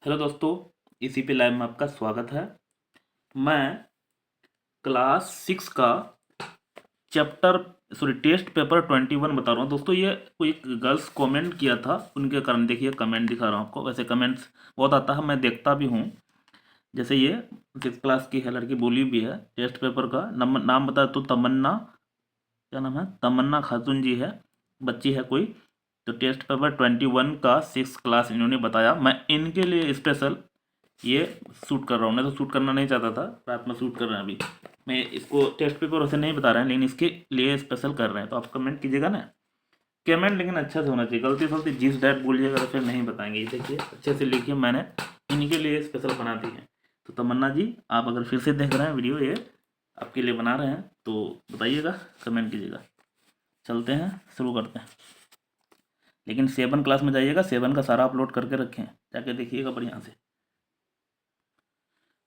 Hello दोस्तों, इसी पे लाइव में आपका स्वागत है। मैं क्लास 6 का चैप्टर टेस्ट पेपर 21 बता रहा हूँ। दोस्तों ये कोई गर्ल्स कमेंट किया था, उनके कारण देखिए कमेंट दिखा रहा हूँ आपको। वैसे कमेंट्स बहुत आता है, मैं देखता भी हूँ। जैसे ये 6 क्लास की है लड़की, बोली भी है। टेस्ट पेपर का नाम बता तो तमन्ना, क्या नाम है, तमन्ना खातून जी है, बच्ची है कोई। तो टेस्ट पेपर 21 का 6 क्लास इन्होंने बताया। मैं इनके लिए स्पेशल ये शूट कर रहा हूँ। नहीं तो शूट करना नहीं चाहता था, रात में शूट कर रहे हैं। अभी मैं इसको टेस्ट पेपर वैसे नहीं बता रहे हैं, लेकिन इसके लिए स्पेशल कर रहे हैं। तो आप कमेंट कीजिएगा ना, कमेंट लेकिन अच्छा से होना चाहिए। गलती सलती जिस डायरेक्ट बोलिएगा तो फिर नहीं बताएंगे। ये देखिए अच्छे से लिखिए, मैंने इनके लिए स्पेशल बना दी है। तो तमन्ना जी, आप अगर फिर से देख रहे हैं वीडियो, ये आपके लिए बना रहे हैं, तो बताइएगा, कमेंट कीजिएगा। चलते हैं, शुरू करते हैं। लेकिन 7 क्लास में जाइएगा, 7 का सारा अपलोड करके रखें, जाके देखिएगा बढ़िया से।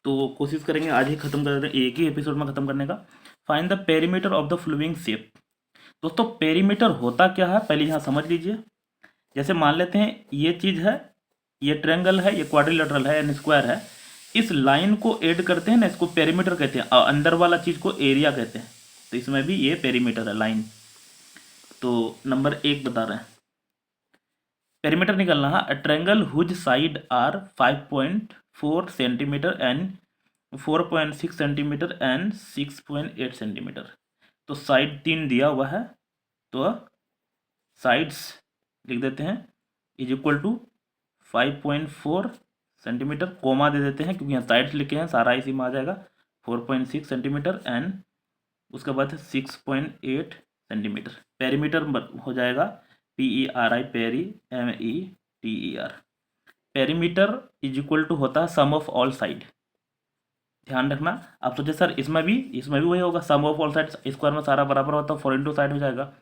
तो कोशिश करेंगे आज ही खत्म कर दें, एक ही एपिसोड में खत्म करने का। Find the perimeter of the flowing shape. दोस्तों पेरीमीटर होता क्या है पहले यहाँ समझ लीजिए। जैसे मान लेते हैं ये चीज़ है, ये ट्रायंगल है, ये क्वाड्रिलेटरल है, एन स्क्वायर है। इस लाइन को ऐड करते हैं ना, इसको पेरीमीटर कहते हैं, और अंदर वाला चीज़ को एरिया कहते हैं। तो इसमें भी ये पेरीमीटर है, लाइन। तो नंबर 1 बता रहे हैं, पेरीमीटर निकलना है। A triangle whose side are 5.4 centimetre and 4.6 centimetre and 6.8 centimetre. तो साइड 3 दिया हुआ है, तो साइड्स लिख देते हैं is equal to 5.4 centimetre, comma दे देते हैं क्योंकि यहाँ साइड्स लिखे हैं, सारा इसी में आ जाएगा। 4.6 सेंटीमीटर एंड उसके बाद 6.8 सेंटीमीटर। पेरीमीटर हो जाएगा PERI, peri, METER। Perimeter is equal to होता है सम ऑफ ऑल साइड। ध्यान रखना। आप सोचे सर इसमें भी वही होगा, सम ऑफ ऑल साइड, स्क्वायर में सारा बराबर होता है, 4 इंटू साइड हो जाएगा।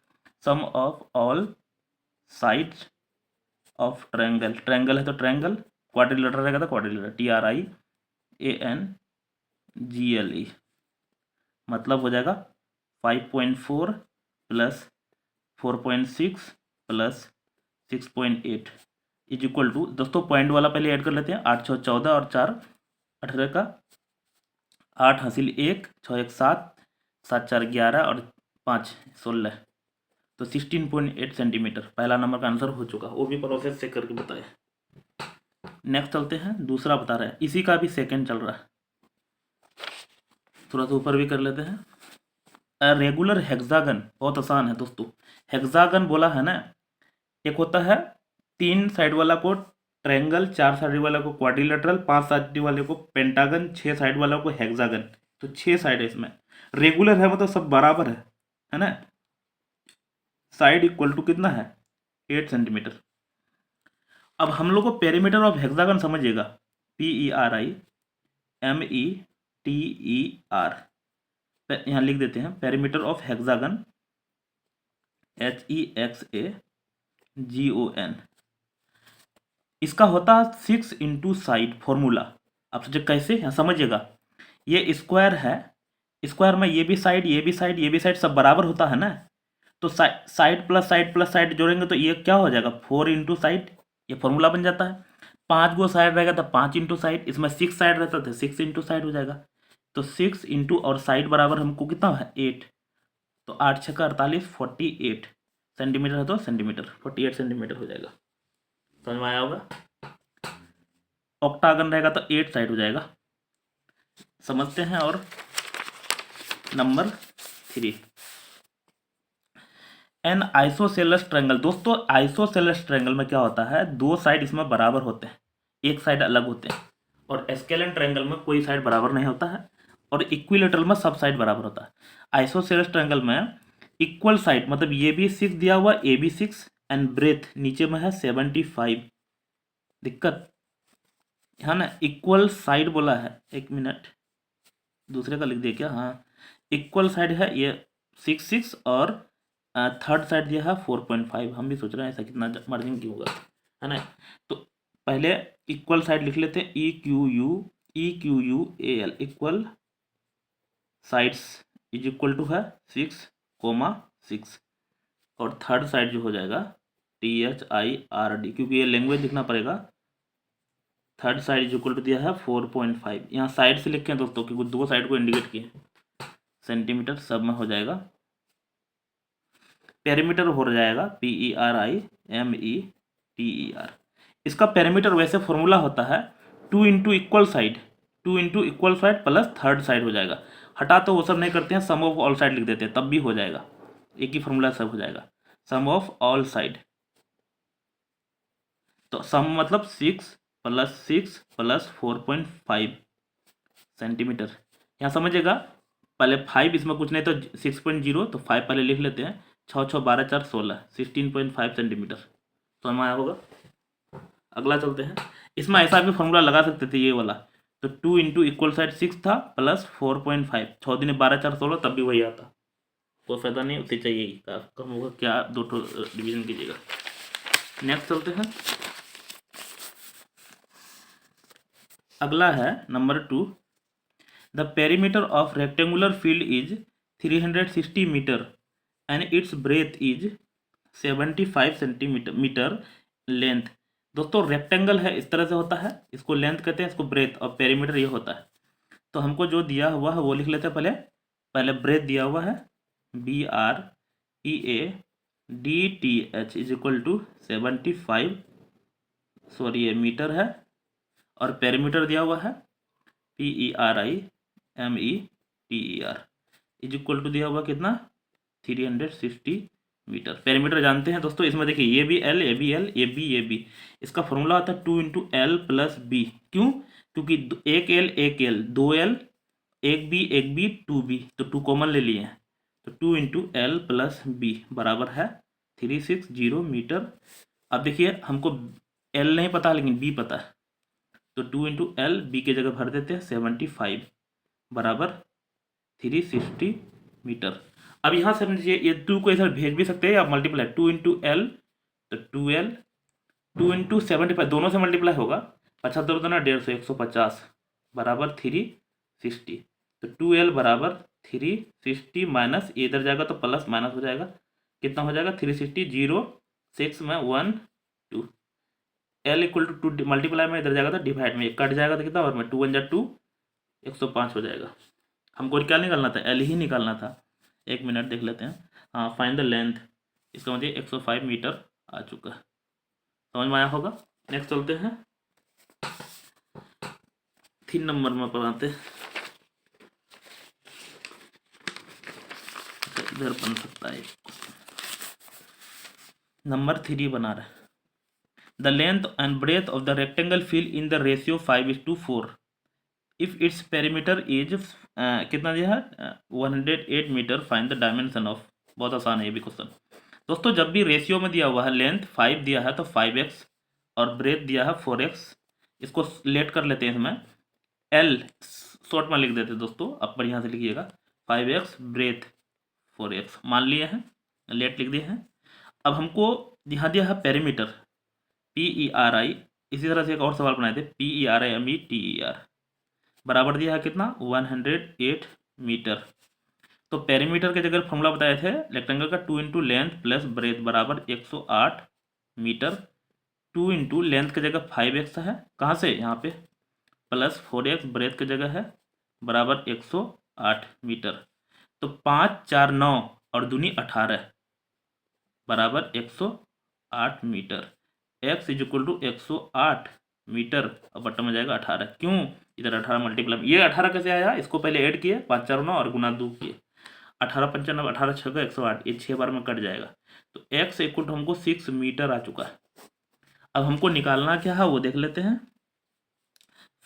Sum of all sides of triangle, triangle है तो ट्रायंगल, क्वाड्रिलेटर रहेगा तो क्वाड्रिलेटर, TRIANGLE। मतलब हो जाएगा 5.4 plus 4.6 plus 6.8 is equal to, दोस्तों पॉइंट वाला पहले ऐड कर लेते हैं। 8 6 14 और 4 18 का 8 हासिल 1, 6 1 7, 7 4 11 और 5 16। तो 16.8 सेंटीमीटर पहला नंबर का आंसर हो चुका। वो भी प्रोसेस से करके बताए। नेक्स्ट चलते हैं, दूसरा बता रहे हैं, इसी का भी सेकंड चल रहा है। थोड़ा सा ऊपर भी कर लेते हैं। रेगुलर हेक्सागन, बहुत आसान है दोस्तों। हेक्सागन बोला है ना, एक होता है 3 साइड वाला को ट्रायंगल, 4 साइड वाला को क्वाड्रिलेटरल, 5 साइड वाले को पेंटागन, 6 साइड वाला को हेक्सागन। तो 6 साइड है इसमें। रेगुलर है मतलब सब बराबर है ना। साइड इक्वल टू कितना है, 8 सेंटीमीटर। अब हम लोग को पेरीमीटर ऑफ हेक्सागन समझिएगा, PERIMETER। यहाँ लिख देते हैं पेरीमीटर ऑफ हेक्सागन, HEXAGON। इसका होता है 6 इंटू साइड फॉर्मूला। आप सोचे कैसे, यहाँ समझिएगा। ये स्क्वायर है, स्क्वायर में ये भी साइड, ये भी साइड, ये भी साइड सब बराबर होता है ना। तो side plus side plus side जोड़ेंगे तो ये क्या हो जाएगा, 4 इंटू साइड। ये फॉर्मूला बन जाता है। 5 गो साइड रहेगा तो 5 इंटू साइड, इसमें 6 साइड रहता था 6 इंटू साइड हो जाएगा। तो 6 इंटू और साइड बराबर हमको कितना है, 8। तो 8 6 48, 48 सेंटीमीटर है तो सेंटीमीटर, 48 सेंटीमीटर हो जाएगा। समझ में आया होगा। ऑक्टागन रहेगा तो 8 साइड हो जाएगा। समझते हैं। और नंबर 3, एन आइसोसेलेस ट्रायंगल। दोस्तों आइसोसेलेस ट्रायंगल में क्या होता है, 2 साइड इसमें बराबर होते हैं, एक साइड अलग होते हैं। और स्केलेन ट्रायंगल में कोई साइड बराबर नहीं होता है, और इक्विलेटरल में सब साइड बराबर होता है। आइसोसेलेस ट्रायंगल में इक्वल साइड, मतलब ये भी 6 दिया हुआ, ए भी 6 एंड ब्रेथ नीचे में है 75। दिक्कत है ना, इक्वल साइड बोला है, 1 मिनट दूसरे का लिख दिया क्या, हाँ इक्वल साइड है ये 6 6 और थर्ड साइड दिया है 4.5। हम भी सोच रहे हैं ऐसा कितना मार्जिन क्यों होगा, है ना। तो पहले इक्वल साइड लिख लेते हैं, EQUAL, equal sides is equal to है 6,6। और थर्ड साइड जो हो जाएगा THIRD, क्योंकि ये लैंग्वेज लिखना पड़ेगा। Third side is equal to दिया है 4.5। यहाँ साइड से लिखे हैं दोस्तों क्योंकि दो साइड को इंडिकेट किए, सेंटीमीटर सब में हो जाएगा। पेरीमीटर हो जाएगा PERIMETER। इसका पेरीमीटर वैसे फॉर्मूला होता है 2 into equal side, 2 into equal side plus third side हो जाएगा। हटा तो वो सब नहीं करते हैं, सम ऑफ ऑल साइड लिख देते हैं तब भी हो जाएगा, एक ही फॉर्मूला सब हो जाएगा, सम ऑफ ऑल साइड। तो सम मतलब 6 प्लस 4.5 सेंटीमीटर। यहाँ समझिएगा, पहले 5 इसमें कुछ नहीं तो 6.0, तो 5 पहले लिख लेते हैं। 6 6 12 4 16, 16.5 सेंटीमीटर तो हमें आया होगा। अगला चलते हैं, इसमें ऐसा भी फॉर्मूला लगा सकते थे ये वाला, तो 2 इंटू इक्वल साइड 6 था प्लस 4.5, 6 दिन 12 4 16 तब भी वही आता, कोई फायदा नहीं, उतनी चाहिए ही कम होगा क्या, दो डिवीजन कीजिएगा। नेक्स्ट चलते हैं, अगला है number 2। The perimeter of rectangular field is 360 metre and its breadth is 75 centimetre length. दोस्तों रेक्टेंगल है इस तरह से होता है, इसको लेंथ कहते हैं, इसको ब्रेथ, और पेरीमीटर ये होता है। तो हमको जो दिया हुआ है वो लिख लेते हैं। पहले ब्रेथ दिया हुआ है BREADTH is equal to 75, sorry ये मीटर है, और पेरीमीटर दिया हुआ है PERIMETER इज इक्वल टू दिया हुआ कितना 360 मीटर। पेरीमीटर जानते हैं दोस्तों, इसमें देखिए ये भी L, ये भी L, ये भी, ये भी, इसका फॉर्मूला होता है 2 इंटू L प्लस B। क्यों? क्योंकि एक L एक L, 2L, एक B 2B, तो 2 कॉमन ले लिए हैं, तो 2 इंटू L प्लस B बराबर है 360 मीटर। अब देखिए हमको L नहीं पता लेकिन B पता है, तो 2 इंटू L, B की जगह भर देते हैं 75 बराबर 360 मीटर। अब यहाँ से समझिए ये 2 को इधर भेज भी सकते हैं या मल्टीप्लाई, 2 इंटू L तो 2L, 2 इंटू 75 दोनों से मल्टीप्लाई होगा, 75 दोनों 150, 150 बराबर 360, तो 2L बराबर 360 माइनस, इधर जाएगा तो प्लस माइनस हो जाएगा, कितना हो जाएगा 360, 0 6 में 1 2, L इक्वल टू 2 मल्टीप्लाई में इधर जाएगा तो डिवाइड में कट जाएगा तो कितना, और में 2 1 जा 2, 105 हो जाएगा। हमको क्या निकालना था, L ही निकालना था। एक मिनट देख लेते हैं। हाँ, फाइंड द लेंथ, इसका मतलब 105 मीटर आ चुका है, समझ में आया होगा। नेक्स्ट चलते हैं, 3 नंबर में पढ़ाते हैं, इधर बन सकता है, नंबर 3 बना रहे। The length and breadth of the rectangle fill in the ratio 5:4 if its perimeter is कितना दिया है 108 metre, find the dimension of. बहुत आसान है ये भी क्वेश्चन दोस्तों। जब भी रेशियो में दिया हुआ है, लेंथ 5 दिया है तो 5x और ब्रेथ दिया है 4x, इसको लेट कर लेते हैं, इसमें L शॉर्ट में लिख देते हैं दोस्तों, अब बढ़िया से लिखिएगा, 5x ब्रेथ 4x मान लिए हैं, लेट लिख दिए हैं। अब हमको यहाँ दिया है पेरीमीटर PERI, इसी तरह से एक और सवाल बनाए थे PERIMETER बराबर दिया है कितना 108 मीटर। तो पेरीमीटर के जगह फॉर्मूला बताए थे रेक्टेंगल का 2 इंटू लेंथ प्लस ब्रेथ बराबर 108 मीटर। 2 इंटू लेंथ की जगह 5x है, कहाँ से, यहाँ पे, प्लस 4x ब्रेथ की जगह है बराबर 108 मीटर। तो 5 4 9 और दूनी 18 बराबर 108 मीटर। x is equal to 108 metre, और बटन में जाएगा 18। क्यों, इधर 18 मल्टीप्लाई, ये 18 कैसे आया, इसको पहले ऐड किए 5 4 9 और गुना 2 किए, 18 95, 18 6 108, ये 6 बार में कट जाएगा, तो x इक्वल टू हमको 6 मीटर आ चुका है। अब हमको निकालना क्या है वो देख लेते हैं।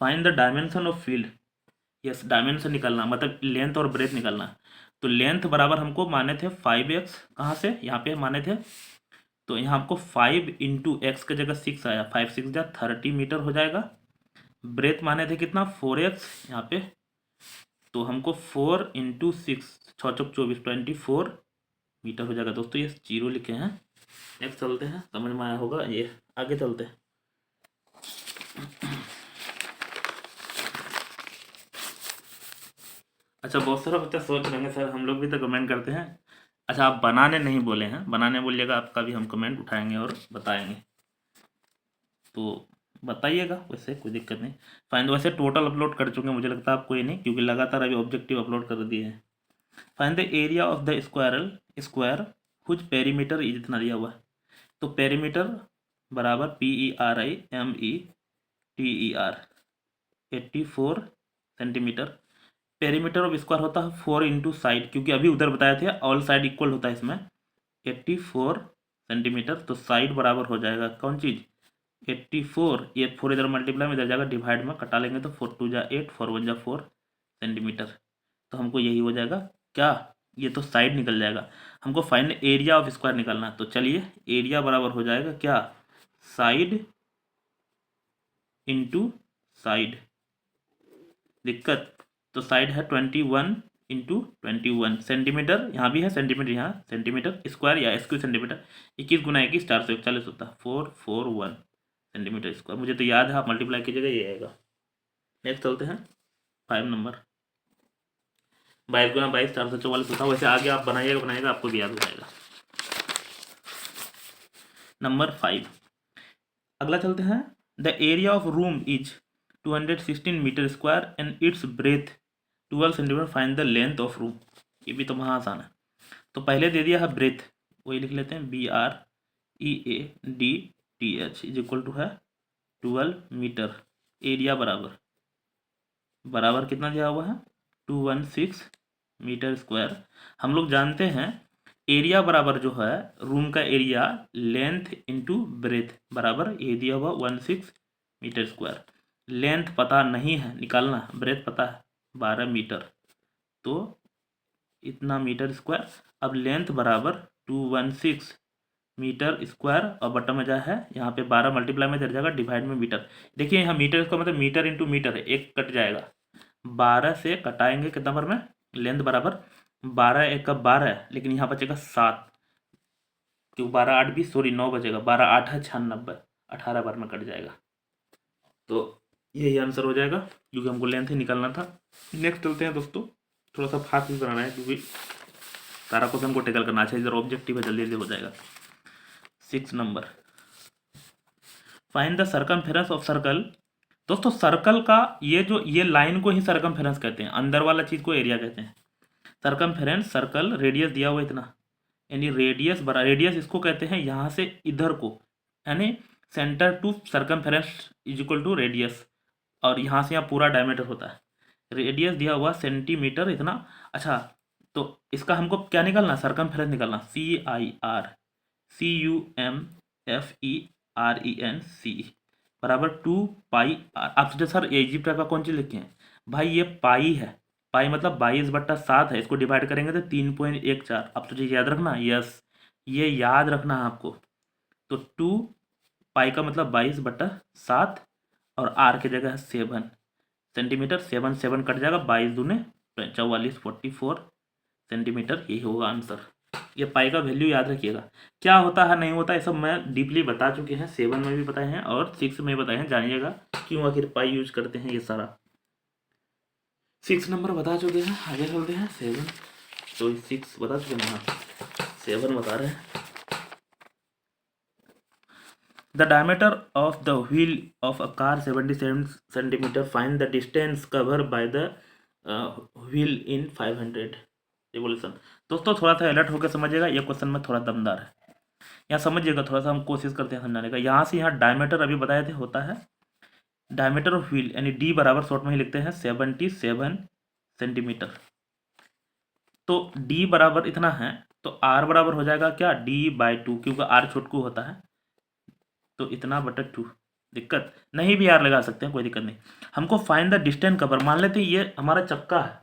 Find the dimension of field, yes dimension निकालना मतलब लेंथ और ब्रेथ निकालना। तो लेंथ बराबर हमको माने थे 5x, कहाँ से, यहाँ पे माने थे, तो यहाँ आपको 5 इंटू एक्स की जगह 6 आया, 5 6 जा 30 मीटर हो जाएगा। ब्रेथ माने थे कितना 4x यहाँ पे, तो हमको 4 इंटू 6 6 चौक 24 24 मीटर हो जाएगा। दोस्तों ये 0 लिखे हैं। नेक्स्ट चलते हैं, समझ में आया होगा, ये आगे चलते हैं। अच्छा, बहुत सारा बच्चा सोच रहे हैं सर हम लोग भी तो कमेंट करते हैं। अच्छा, आप बनाने नहीं बोले हैं, बनाने बोलिएगा आपका भी हम कमेंट उठाएंगे और बताएंगे। तो बताइएगा, वैसे कोई दिक्कत नहीं। फाइंड, वैसे टोटल अपलोड कर चुके हैं, मुझे लगता है आपको ये नहीं, क्योंकि लगातार अभी ऑब्जेक्टिव अपलोड कर दिए हैं। Find the area of the square whose perimeter is, इतना दिया हुआ है। तो पेरीमीटर बराबर PERIMETER 84 centimetre. Perimeter of square होता है 4 इंटू साइड, क्योंकि अभी उधर बताया थे ऑल साइड इक्वल होता है इसमें 84 सेंटीमीटर। तो साइड बराबर हो जाएगा कौन चीज़ 84, ये 4 इधर मल्टीप्लाई में इधर जाएगा डिवाइड में, कटा लेंगे तो 4 2 जा 8, 4 1 जा 4 सेंटीमीटर। तो हमको यही हो जाएगा क्या, ये तो साइड निकल जाएगा। हमको फाइंड एरिया ऑफ स्क्वायर निकालना है, तो चलिए एरिया बराबर हो जाएगा क्या, साइड इंटू साइड। दिक्कत, तो साइड है 21 इंटू 21 सेंटीमीटर, यहाँ भी है सेंटीमीटर, यहाँ सेंटीमीटर स्क्वायर या स्क्वायर सेंटीमीटर, 21 गुना 21 441 होता है, 441 सेंटीमीटर स्क्वायर। मुझे तो याद है, आप मल्टीप्लाई कीजिएगा ये आएगा। नेक्स्ट चलते हैं 5 नंबर, 22 गुना 22 444 होता है। वैसे आगे आप बनाइएगा आपको भी याद हो जाएगा। नंबर 5, अगला चलते हैं। The area of room is 216 metre square and its breadth 12 centimetre, find the length of room. ये भी तो वहाँ आसान है। तो पहले दे दिया है ब्रेथ, वही लिख लेते हैं BREADTH इज इक्वल टू है 12 मीटर। एरिया बराबर कितना दिया हुआ है 216 मीटर स्क्वायर। हम लोग जानते हैं एरिया बराबर जो है रूम का एरिया लेंथ इंटू ब्रेथ बराबर ये दिया हुआ 16 मीटर स्क्वायर। लेंथ पता नहीं है, निकालना, ब्रेथ पता है 12 मीटर, तो इतना मीटर स्क्वायर। अब लेंथ बराबर 216 मीटर स्क्वायर और बटन में जा है यहाँ पे 12 मल्टीप्लाई में दे जाएगा डिवाइड में मीटर। देखिए यहाँ मीटर इसका मतलब मीटर इंटू मीटर है, एक कट जाएगा, 12 से कटाएंगे कितना बार में, लेंथ बराबर 12 एक का 12 है, लेकिन यहाँ बचेगा 7, क्योंकि 12 8 20 सॉरी 9 बचेगा, 12 8 है 96, 18 बार में कट जाएगा। तो यही आंसर हो जाएगा, क्योंकि हमको लेंथ ही निकालना था। नेक्स्ट चलते हैं दोस्तों, थोड़ा सा फास्ट भी बनाना है क्योंकि सारा क्वेश्चन को टेकल करना चाहिए, इधर ऑब्जेक्टिव है, जल्दी जल्दी हो जाएगा। 6 number, find the circumference of circle. दोस्तों सर्कल का ये लाइन को ही सर्कमफेरेंस कहते हैं, अंदर वाला चीज को एरिया कहते हैं। सर्कमफेरेंस सर्कल, रेडियस दिया हुआ इतना, यानी रेडियस इसको कहते हैं यहाँ से इधर को, यानी centre to circumference is equal to radius, और यहाँ से यहाँ पूरा डायमीटर होता है। रेडियस दिया हुआ सेंटीमीटर इतना। अच्छा, तो इसका हमको क्या निकालना, सर्कमफेरेंस निकालना, CIRCUMFERENC बराबर 2πr। आप सोचे सर इजिप्ट का कौन चीज़ लिखे हैं, भाई ये पाई है, पाई मतलब 22/7 है, इसको डिवाइड करेंगे तो 3.14। अब तुझे याद रखना, यस ये याद रखना है आपको। तो 2 पाई का मतलब 22/7 और आर की जगह है 7 सेंटीमीटर, 7 कट जाएगा, 22 दूने 44 44 सेंटीमीटर, यही होगा आंसर। ये पाई का वैल्यू याद रखिएगा, क्या होता है नहीं होता है सब मैं डीपली बता चुके हैं, 7 में भी बताए हैं और 6 में बताए हैं, जानिएगा क्यों आखिर पाई यूज करते हैं ये सारा। 6 नंबर बता चुके हैं, आगे चलते हैं 7, तो 6 बता चुके हैं, हाँ 7 बता रहे हैं। The diameter of the wheel of a car 77 centimetre, find the distance cover by the wheel in 500 revolution. दोस्तों थोड़ा सा अलर्ट होकर समझिएगा, ये क्वेश्चन में थोड़ा दमदार है, यहाँ समझिएगा, थोड़ा सा हम कोशिश करते हैं समझाने का। यहाँ से यहाँ डायमीटर अभी बताए थे होता है डायमीटर ऑफ व्हील, यानी डी बराबर शॉर्ट में ही लिखते हैं 77 सेंटीमीटर। तो डी बराबर इतना है, तो आर बराबर हो जाएगा क्या D/2, क्योंकि आर छोटकू होता है, तो इतना बटा 2। दिक्कत नहीं भी आर लगा सकते हैं, कोई दिक्कत नहीं। हमको फाइंड द डिस्टेंस कवर, मान लेते हैं ये हमारा चक्का है,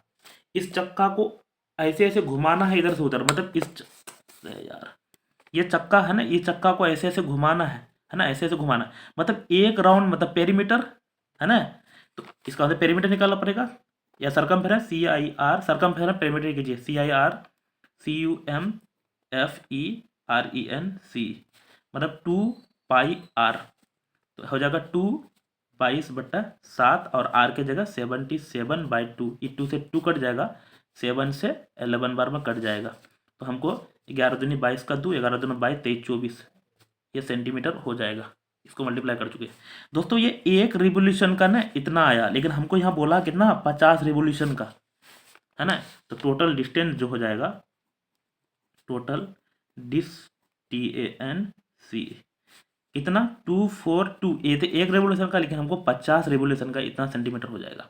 इस चक्का को ऐसे ऐसे घुमाना है इधर से उधर, मतलब यार ये चक्का है ना, ये चक्का को ऐसे ऐसे घुमाना है ना, ऐसे ऐसे घुमाना है, मतलब एक राउंड मतलब पेरीमीटर है ना, तो इसका मतलब पेरीमीटर निकालना पड़ेगा, या सर्कमफेरेंस CIR, सर्कमफेरेंस पेरीमीटर कीजिए CIRCUMFERENC मतलब 2πr, तो हो जाएगा 2 22/7 और आर के जगह 77/2, ये 2 से 2 कट जाएगा, 7 से 11 बार में कट जाएगा, तो हमको 11 दूनी 22 का 2, 11 दूनी 22 23 24 ये सेंटीमीटर हो जाएगा। इसको मल्टीप्लाई कर चुके हैं दोस्तों। ये एक रिवोल्यूशन का ना इतना आया, लेकिन हमको यहाँ बोला कितना 50 रिवोल्यूशन का है ना। तो टोटल डिस्टेंस जो हो जाएगा, टोटल DISTANCE कितना 242, ये तो एक रेवोल्यूशन का, लेकिन हमको 50 रेवोल्यूशन का इतना सेंटीमीटर हो जाएगा।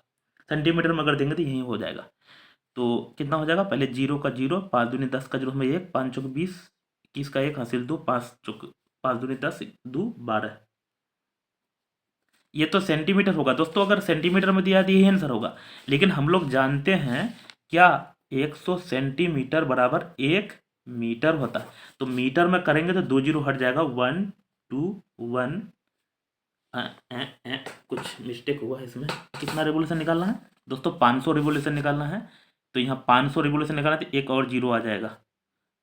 सेंटीमीटर में अगर देंगे तो यही हो जाएगा। तो कितना हो जाएगा, पहले 0 का 0, 5 दूनी 10 का 0 में 1, 5 चौक 20, 21 का 1 हासिल 2, 5 दूनी 10, 2 12। ये तो सेंटीमीटर होगा दोस्तों, अगर सेंटीमीटर में दिया तो यही आंसर होगा। लेकिन हम लोग जानते हैं क्या 100 सेंटीमीटर बराबर 1 मीटर होता है। तो मीटर में करेंगे तो 2 जीरो हट जाएगा, 1 2 1। कुछ मिस्टेक हुआ है इसमें। कितना रेवोल्यूशन निकालना है दोस्तों, 500 रेवोल्यूशन निकालना है। तो यहाँ 500 रेवोल्यूशन निकालना है तो एक और जीरो आ जाएगा,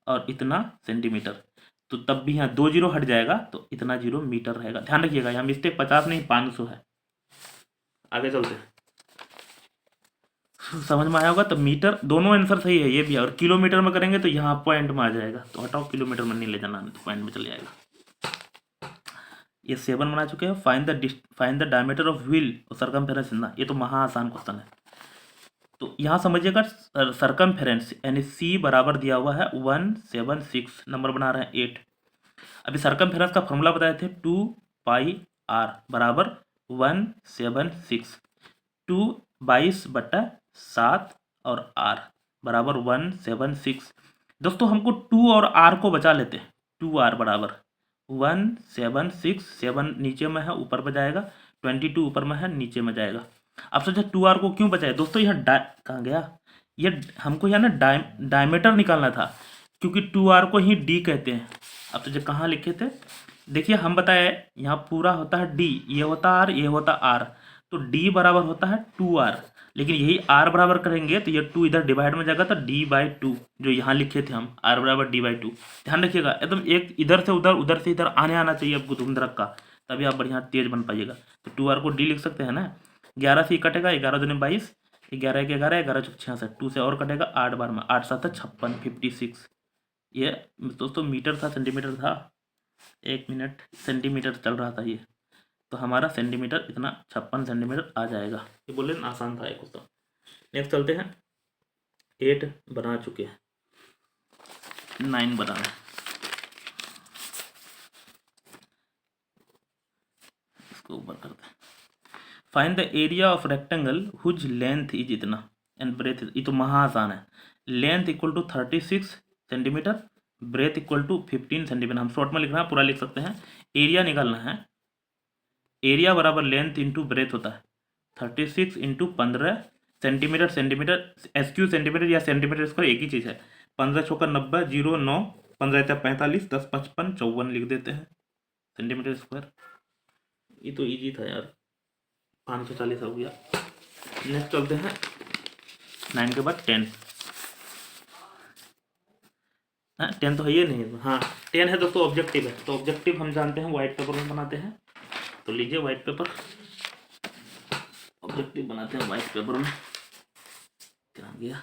और इतना सेंटीमीटर। तो तब भी यहाँ 2 जीरो हट जाएगा, तो इतना जीरो मीटर रहेगा। ध्यान रखिएगा, यहाँ मिस्टेक 50 नहीं 500 है। आगे चलते हैं, समझ में आया होगा। तो मीटर दोनों आंसर सही है, ये भी है। और किलोमीटर में करेंगे तो यहाँ पॉइंट में आ जाएगा, तो हटाओ, किलोमीटर में नहीं ले जाना, तो पॉइंट में चल जाएगा। ये 7 बना चुके हैं। Find the diameter of wheel और सर्कमफेरेंस ना, ये तो महा आसान क्वेश्चन है। तो यहाँ समझिएगा, सर्कमफेरेंस यानी C बराबर दिया हुआ है 176, नंबर बना रहे हैं 8। अभी सर्कमफेरेंस का फॉर्मूला बताए थे 2πr बराबर 176, 2 22/7 और r बराबर 176। दोस्तों हमको 2 और r को बचा लेते हैं, 2r बराबर 176, 7 नीचे में है ऊपर में जाएगा, 22 ऊपर में है नीचे में जाएगा। अब सोचा 2r को क्यों बचाए दोस्तों, यहाँ कहाँ गया, ये हमको यहाँ ना डायमीटर निकालना था, क्योंकि 2r को ही d कहते हैं। अब तो कहाँ लिखे थे, देखिए हम बताए यहाँ पूरा होता है d, ये होता r, ये होता r, तो d बराबर होता है 2r। लेकिन यही r बराबर करेंगे तो ये 2 इधर डिवाइड में जाएगा, तो d/2 जो यहाँ लिखे थे हम, r बराबर d/2। ध्यान रखिएगा एकदम, एक इधर से उधर, उधर से इधर आना चाहिए आपको धुंधरक का, तभी आप बढ़िया तेज बन पाइएगा। तो 2r को d लिख सकते हैं ना। 11 से कटेगा, 11 दूनी 22, 11 के 11, 11 चौक 66, 2 से और कटेगा 8 बार में, 8 7 56, 56। ये दोस्तों मीटर था सेंटीमीटर था, 1 मिनट सेंटीमीटर चल रहा था ये, तो हमारा सेंटीमीटर इतना 56 सेंटीमीटर आ जाएगा। ये बोले ना आसान था एक क्वेश्चन। नेक्स्ट चलते हैं, 8 बना चुके हैं, 9 बनाना है। इसको ऊपर करते हैं। Find the area of rectangle whose length is इतना एंड ब्रेथ, ये तो महा आसान है। Length equal to 36 centimetre, breadth equal to 15 centimetre. हम शॉर्ट में लिख रहे हैं, पूरा लिख सकते हैं। एरिया निकालना है, एरिया बराबर लेंथ इंटू ब्रेथ होता है, 36 into 15 centimetre, centimetre SQ centimetre या सेंटीमीटर स्क्वायर एक ही चीज़ है। 15 चौका 90, 0 9, 15 45, 10 55 54 लिख देते हैं सेंटीमीटर स्क्वायर। ये तो इजी था यार, 540 हो गया। नेक्स्ट चलते हैं, 9 के बाद 10। 10 तो है ये नहीं, हाँ 10 है दोस्तों, ऑब्जेक्टिव है। तो ऑब्जेक्टिव हम जानते हैं व्हाइट पेपर में बनाते हैं, तो लीजिए व्हाइट पेपर, ऑब्जेक्टिव बनाते हैं व्हाइट पेपर में, क्या गया।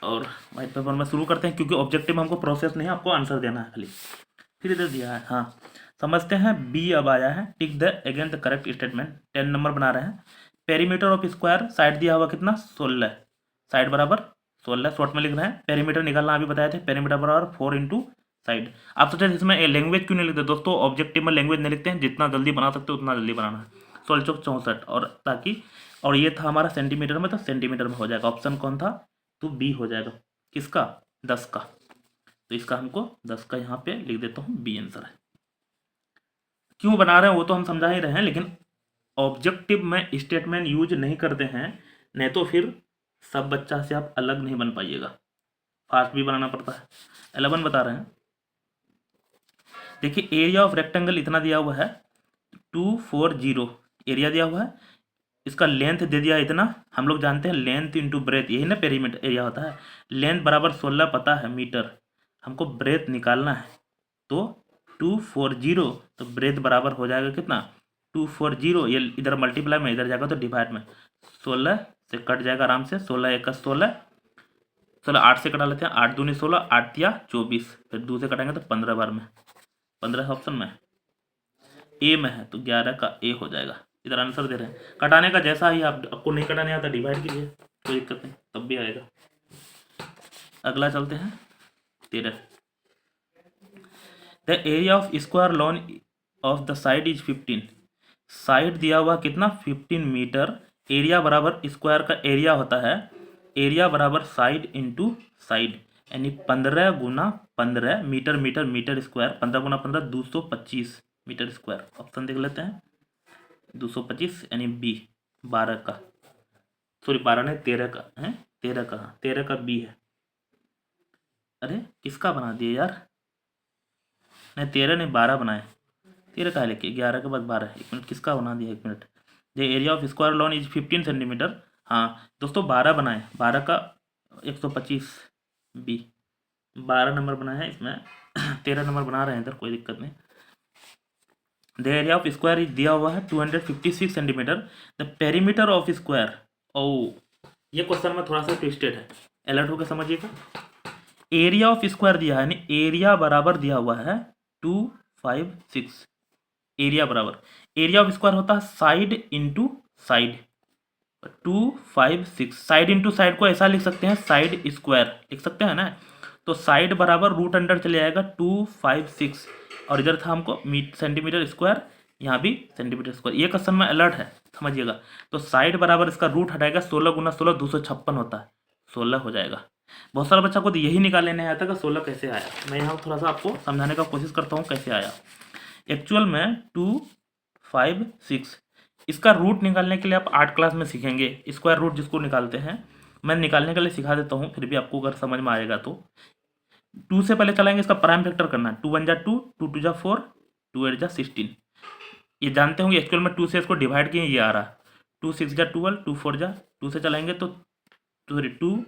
और व्हाइट पेपर में शुरू करते हैं, क्योंकि ऑब्जेक्टिव में हमको प्रोसेस नहीं है, आपको आंसर देना है खाली। फिर इधर दिया है, हाँ समझते हैं। बी अब आया है, tick the again the correct statement. 10 number बना रहे हैं। पेरीमीटर ऑफ स्क्वायर, साइड दिया हुआ कितना 16, साइड बराबर 16, शॉर्ट में लिख रहे हैं। पेरीमीटर निकालना अभी बताए थे, पेरीमीटर बराबर 4 इंटू साइड। आप सोचे इसमें लैंग्वेज क्यों नहीं लिखते दोस्तों, ऑब्जेक्टिव में लैंग्वेज नहीं लिखते हैं, जितना जल्दी बना सकते हो उतना जल्दी बनाना है। 16 चौक 64, और ताकि, और ये था हमारा सेंटीमीटर में, तो सेंटीमीटर में हो जाएगा। ऑप्शन कौन था, तो बी हो जाएगा। किसका, 10 का। तो इसका हमको 10 का यहाँ पे लिख देता हूँ, बी आंसर है। क्यों बना रहे हैं वो तो हम समझा ही रहे हैं, लेकिन ऑब्जेक्टिव में स्टेटमेंट यूज नहीं करते हैं, नहीं तो फिर सब बच्चा से आप अलग नहीं बन पाइएगा, फास्ट भी बनाना पड़ता है। 11 बता रहे हैं, देखिए एरिया ऑफ रेक्टेंगल इतना दिया हुआ है 240, एरिया दिया हुआ है, इसका लेंथ दे दिया इतना। हम लोग जानते हैं लेंथ इंटू ब्रेथ, यही ना पेरीमीटर एरिया होता है। लेंथ बराबर 16 पता है मीटर, हमको ब्रेथ निकालना है, तो 240, तो ब्रेथ बराबर हो जाएगा कितना 240, ये इधर मल्टीप्लाई में इधर जाएगा तो डिवाइड में, 16 से कट जाएगा आराम से, 16 1 16, 8 से कटा लेते हैं, 8 दूनी 16, 8 या 24, फिर 2 से कटेंगे तो 15 बार में, 15 ऑप्शन में। ए में है तो 11 का ए हो जाएगा। इधर आंसर दे रहे हैं, कटाने का जैसा ही आपको नहीं कटाने आता डिवाइड कीजिए, कोई दिक्कत नहीं, तब भी आएगा। अगला चलते हैं 13। The area of square lawn of the side is 15। Side दिया हुआ कितना 15 मीटर, एरिया बराबर स्क्वायर का एरिया होता है, एरिया बराबर साइड इंटू साइड, यानी 15 गुना 15 मीटर मीटर मीटर स्क्वायर, 15 गुना 15 225 मीटर स्क्वायर। ऑप्शन देख लेते हैं, 225 यानी बी 12 का, सॉरी 12 नहीं 13 का है, 13 का, 13 का बी है। अरे किसका बना दिए यार, नहीं 13 नहीं 12 बनाए, 13 का लेके 11 के बाद 12, 1 मिनट किसका बना दिया, 1 minute. The area of square lawn is 15 centimetre, हाँ दोस्तों 12 बनाए, 12 का 125 बी, 12 नंबर बनाया है इसमें 13 नंबर बना रहे हैं इधर, कोई दिक्कत नहीं। The area of square is दिया हुआ है 256 centimetre, the perimeter of square, ओ ये क्वेश्चन में थोड़ा सा ट्विस्टेड है, अलर्ट होकर समझिएगा। एरिया ऑफ स्क्वायर दिया है, यानी एरिया बराबर दिया हुआ है 256, एरिया बराबर, एरिया ऑफ स्क्वायर होता है side into side, 256, side into side को ऐसा लिख सकते हैं, साइड स्क्वायर लिख सकते हैं ना, तो साइड बराबर रूट अंडर चले जाएगा 256, और इधर था हमको सेंटीमीटर स्क्वायर, यहाँ भी सेंटीमीटर स्क्वायर, ये क्वेश्चन में अलर्ट है समझिएगा। तो साइड बराबर इसका रूट हटाएगा, 16 गुना 16 256 होता है, 16 हो जाएगा। बहुत सारे बच्चा को तो यही निकाल लेने आया था कि 16 कैसे आया, मैं यहाँ थोड़ा सा आपको समझाने का कोशिश करता हूँ कैसे आया। एक्चुअल में 256, इसका रूट निकालने के लिए आप 8 क्लास में सीखेंगे, स्क्वायर रूट जिसको निकालते हैं, मैं निकालने के लिए सिखा देता हूँ, फिर भी आपको अगर समझ में आएगा तो। 2 से पहले चलाएंगे, इसका प्राइम फैक्टर करना है, 2 1 जा 2, 2 2 जा 4, 2 8 जा 16, ये जानते होंगे एक्चुअल में 2 से इसको डिवाइड किए, ये आ रहा, 2 6 जा 12, 2 4 जा 2 से चलाएंगे तो 2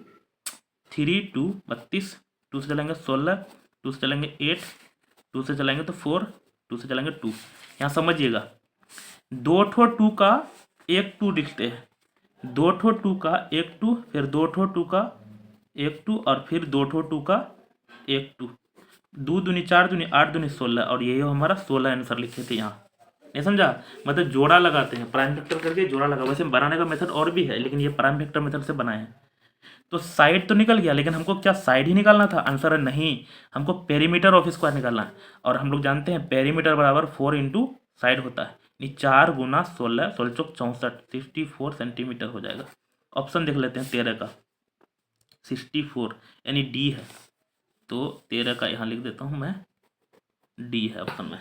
3 2 32, 2 से चलेंगे 16, 2 से चलेंगे 8, 2 से चलेंगे तो 4, 2 से चलेंगे 2। यहाँ समझिएगा 2 ठो 2 का एक 2 लिखते हैं, 2 ठो 2 का एक 2, फिर 2 ठो 2 का एक 2, और फिर 2 ठो 2 का एक 2, 2 दूनी 4 दूनी 8 दूनी 16, और यही हमारा 16 आंसर लिखे थे यहाँ, नहीं समझा, मतलब जोड़ा लगाते हैं, प्राइम फैक्टर करके जोड़ा लगा, वैसे बनाने का मेथड और भी है, लेकिन ये प्राइम फैक्टर मेथड से बनाए हैं। तो साइड तो निकल गया, लेकिन हमको क्या साइड ही निकालना था, आंसर है नहीं, हमको पेरीमीटर ऑफ स्क्वायर निकालना है, और हम लोग जानते हैं पेरीमीटर बराबर 4 इंटू साइड होता है, यानी 4 गुना 16, 16 चौक 64, 64 सेंटीमीटर हो जाएगा। ऑप्शन देख लेते हैं 13 का 64, यानी डी है, तो 13 का यहाँ लिख देता हूँ मैं, डी है ऑप्शन में।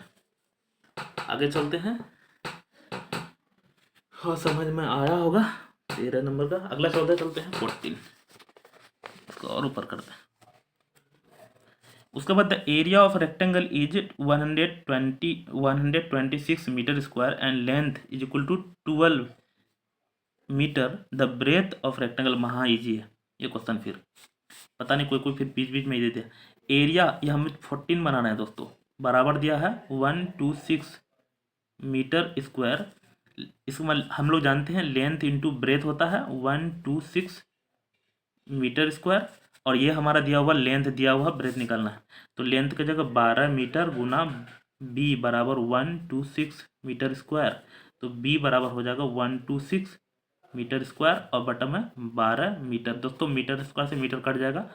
आगे चलते हैं, हाँ समझ में आया होगा 13 नंबर का। अगला चलते हैं 14, इसको और ऊपर करते हैं। उसके बाद the area of rectangle is 126 metre square and length is equal to 12 metre, the breadth of rectangle, महा ईजी है ये क्वेश्चन, फिर पता नहीं कोई फिर बीच बीच में ही दे दिया। एरिया ये हमें 14 बनाना है दोस्तों, बराबर दिया है 126 मीटर स्क्वायर, इसमें हम लोग जानते हैं लेंथ इंटू ब्रेथ होता है 126 मीटर स्क्वायर, और ये हमारा दिया हुआ लेंथ दिया हुआ ब्रेथ निकालना है, तो लेंथ की जगह 12 मीटर गुना बी बराबर 126 मीटर स्क्वायर, तो बी बराबर हो जाएगा 126 मीटर स्क्वायर, और बटन में 12 मीटर। दोस्तों मीटर स्क्वायर से मीटर कट जाएगा,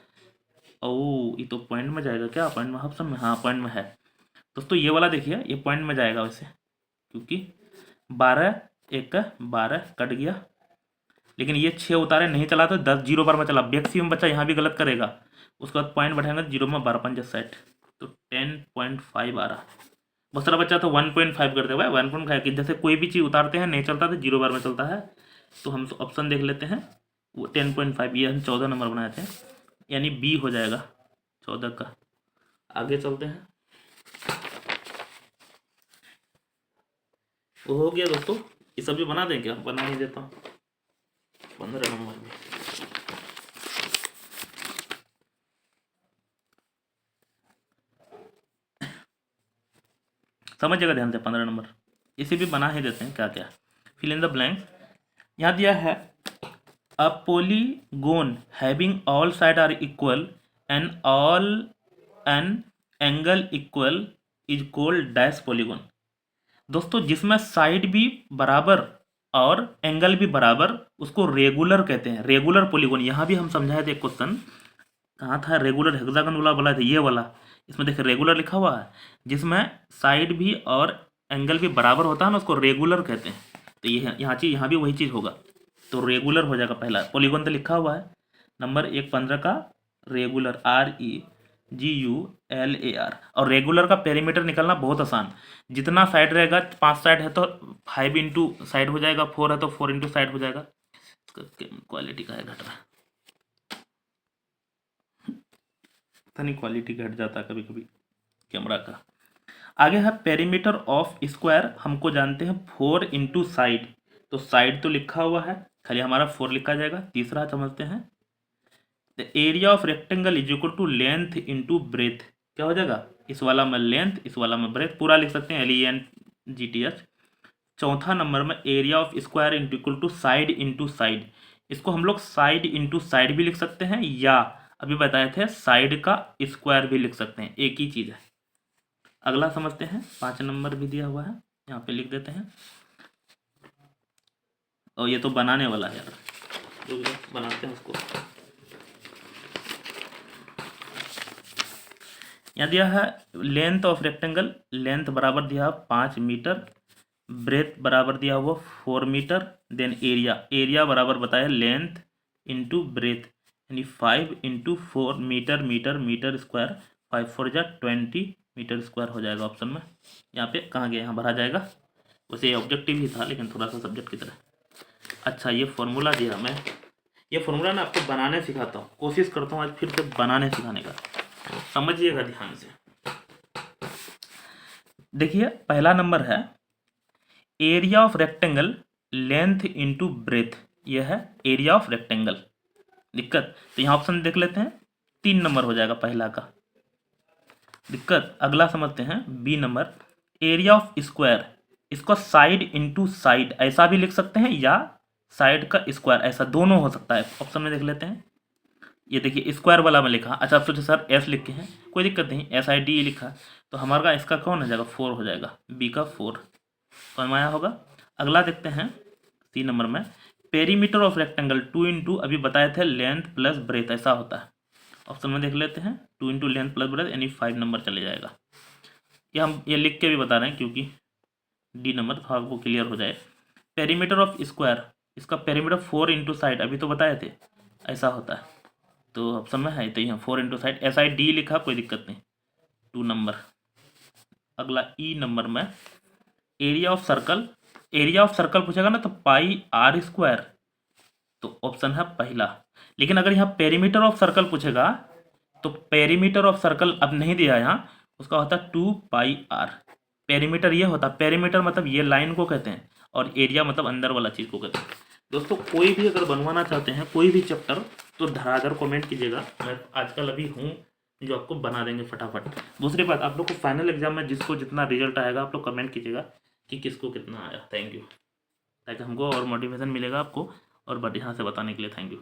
ओ ये तो पॉइंट में जाएगा क्या, पॉइंट में, ऑप्शन में, हाँ पॉइंट में है दोस्तों, ये वाला देखिए ये पॉइंट में जाएगा वैसे, क्योंकि 12 1 12 कट गया, लेकिन ये 6 उतारे नहीं चला तो 10 जीरो बार में चला, मैक्सिमम बच्चा यहाँ भी गलत करेगा, उसके बाद पॉइंट बैठाएंगे जीरो में 12 5 60, तो 10.5 आ रहा। बहुत सारा बच्चा तो 1.5 करते हैं भाई, 1.5 की जैसे कोई भी चीज़ उतारते हैं नहीं चलता तो जीरो बार में चलता है, तो हम ऑप्शन देख लेते हैं वो 10.5, ये हम 14 नंबर बनाए थे, यानी बी हो जाएगा 14 का। आगे चलते हैं, वो हो गया दोस्तों, ये सभी बना दें क्या, बना ही देता हूँ 15 नंबर में। समझिएगा ध्यान से 15 नंबर, इसे भी बना ही देते हैं, क्या क्या फिल इन द ब्लैंक। यहाँ दिया है a polygon having all side are equal and all an angle equal is called dash polygon. दोस्तों जिसमें साइड भी बराबर और एंगल भी बराबर, उसको रेगुलर कहते हैं, रेगुलर पॉलीगॉन। यहाँ भी हम समझाए थे क्वेश्चन, कहाँ था रेगुलर हेक्सागन वाला बोला था, ये वाला, इसमें देखिए रेगुलर लिखा हुआ है, जिसमें साइड भी और एंगल भी बराबर होता है ना, उसको रेगुलर कहते हैं। तो ये यहाँ भी वही चीज़ होगा, तो रेगुलर हो जाएगा पहला। पॉलीगॉन तो लिखा हुआ है, नंबर 115 का रेगुलर, REGULAR। और रेगुलर का पेरीमीटर निकलना बहुत आसान, जितना साइड रहेगा, 5 साइड है तो 5 इंटू साइड हो जाएगा, 4 है तो 4 इंटू साइड हो जाएगा। क्वालिटी का है घट रहा, पता नहीं क्वालिटी घट जाता कभी कभी कैमरा का। आगे है पेरीमीटर ऑफ स्क्वायर, हमको जानते हैं 4 इंटू साइड, तो साइड तो लिखा हुआ है, खाली हमारा 4 लिखा जाएगा। तीसरा समझते हैं, the area of rectangle is equal to length into breadth. क्या हो जाएगा, इस वाला में लेंथ, इस वाला में ब्रेथ, पूरा लिख सकते हैं LENGTH। चौथा नंबर में area of square into equal to side into side, इसको हम लोग साइड इंटू साइड भी लिख सकते हैं, या अभी बताए थे साइड का स्क्वायर भी लिख सकते हैं, एक ही चीज़ है। अगला समझते हैं, 5 नंबर भी दिया हुआ है, यहाँ पे लिख देते हैं। और ये तो बनाने वाला है यार, जो बनाते हैं उसको। यहाँ दिया है लेंथ ऑफ रेक्टेंगल, लेंथ बराबर दिया है 5 मीटर, ब्रेथ बराबर दिया हुआ 4 मीटर, देन एरिया बराबर बताया लेंथ इंटू ब्रेथ, यानी 5 into 4 metre metre metre square, 5 4 जा 20 मीटर स्क्वायर हो जाएगा ऑप्शन में। यहाँ पे कहाँ गया, यहाँ भरा जाएगा। वैसे ये ऑब्जेक्टिव ही था लेकिन थोड़ा सा सब्जेक्ट की तरह। अच्छा ये फॉर्मूला दिया, मैं ये फॉर्मूला ना आपको बनाने सिखाता हूँ, कोशिश करता हूँ आज फिर से बनाने सिखाने का, समझिएगा ध्यान से। देखिए पहला नंबर है area of rectangle length into breath, यह है एरिया ऑफ रेक्टेंगल। दिक्कत, तो यहाँ ऑप्शन देख लेते हैं, 3 नंबर हो जाएगा पहला का। दिक्कत, अगला समझते हैं b number, area of square, इसको साइड इंटू साइड ऐसा भी लिख सकते हैं, या साइड का स्क्वायर ऐसा, दोनों हो सकता है। ऑप्शन में देख लेते हैं, ये देखिए स्क्वायर वाला में लिखा, अच्छा आप सोचे सर एस लिखे हैं, कोई दिक्कत नहीं, SID लिखा, तो हमारा इसका कौन हो जाएगा, 4 हो जाएगा, बी का 4 समझ में आया होगा। अगला देखते हैं सी नंबर में, पेरीमीटर ऑफ रेक्टेंगल 2 इंटू, अभी बताए थे लेंथ प्लस ब्रेथ ऐसा होता है। ऑप्शन में देख लेते हैं, 2 इंटू लेंथ प्लस ब्रेथ, यानी 5 नंबर चले जाएगा। ये हम ये लिख के भी बता रहे हैं क्योंकि डी नंबर था आपको क्लियर हो जाए। पेरीमीटर ऑफ स्क्वायर, इसका पेरीमीटर 4 इंटू साइड, अभी तो बताए थे ऐसा होता है, तो ऑप्शन में है तो यहाँ 4 इंटू साइड, SID लिखा, कोई दिक्कत नहीं, 2 नंबर। अगला ई नंबर में area of circle, area of circle पूछेगा ना तो पाई R स्क्वायर, तो ऑप्शन है पहला। लेकिन अगर यहाँ पेरीमीटर ऑफ सर्कल पूछेगा तो पेरीमीटर ऑफ सर्कल अब नहीं दिया यहाँ, उसका होता है 2 पाई R। पेरीमीटर ये होता है, पेरीमीटर मतलब ये लाइन को कहते हैं, और एरिया मतलब अंदर वाला चीज़ को कहते हैं। दोस्तों कोई भी अगर बनवाना चाहते हैं कोई भी चैप्टर, तो धड़ाधड़ कमेंट कीजिएगा, मैं आजकल अभी हूँ जो आपको बना देंगे फटाफट। दूसरी बात, आप लोग को फाइनल एग्जाम में जिसको जितना रिजल्ट आएगा आप लोग कमेंट कीजिएगा कि किसको कितना आया। थैंक यू, ताकि हमको और मोटिवेशन मिलेगा आपको और बढ़िया से बताने के लिए। Thank you.